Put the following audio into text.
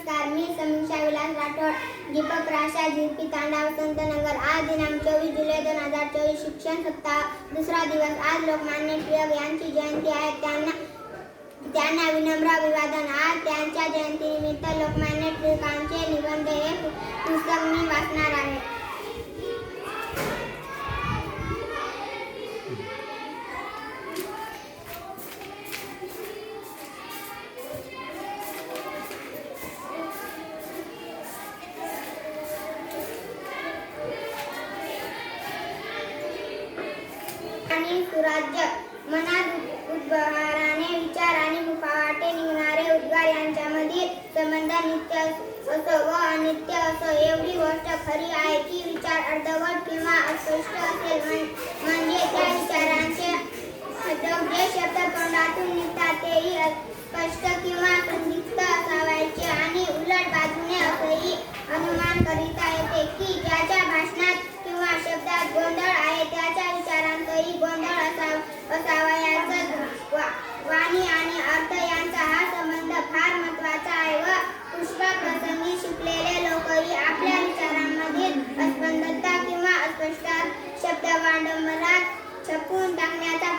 नमस्कार, मी समीक्षा विलास राठोड, दीपक प्राशा, झिरपी तांडा, वसंतनगर. आज दिनांक 24 जुलै 2024. शिक्षण सप्ताह दुसरा दिवस. आज लोकमान्य टिळक यांची जयंती आहे. त्यांना विनम्र अभिवादन. आज त्यांच्या जयंतीनिमित्त लोकमान्य टिळकांचे निबंध हे पुस्तक मी वाचणार आहे. आणि सुराज्य. मनात उद्गाराने विचार आणि मुखावाटे निघणारे उद्गार यांच्यामधील संबंध नित्य असो व अनित्य असो. एवढी गोष्ट खरी आहे की विचार अर्धवट किंवा अस्पष्ट असेल म्हणजे त्या विचारांचे जे शब्द तोंडातून निघतात तेही अस्पष्ट किंवा संदिग्ध असावायचे आणि उलट बाजूने असंही अनुमान करिता येते की ज्याच्या भाषणात किंवा शब्दात गोंधळ आहे त्याच्या विचारांतही गोंधळ असावा. वाणी आणि अर्थ यांचा हा संबंध फार महत्त्वाचा आहे व पुष्कळ प्रसंगी शिकलेले लोकही आपल्या विचारांमधील अस्पष्टता किंवा अस्पष्ट शब्द वाडंबरात छपून टाकण्याचा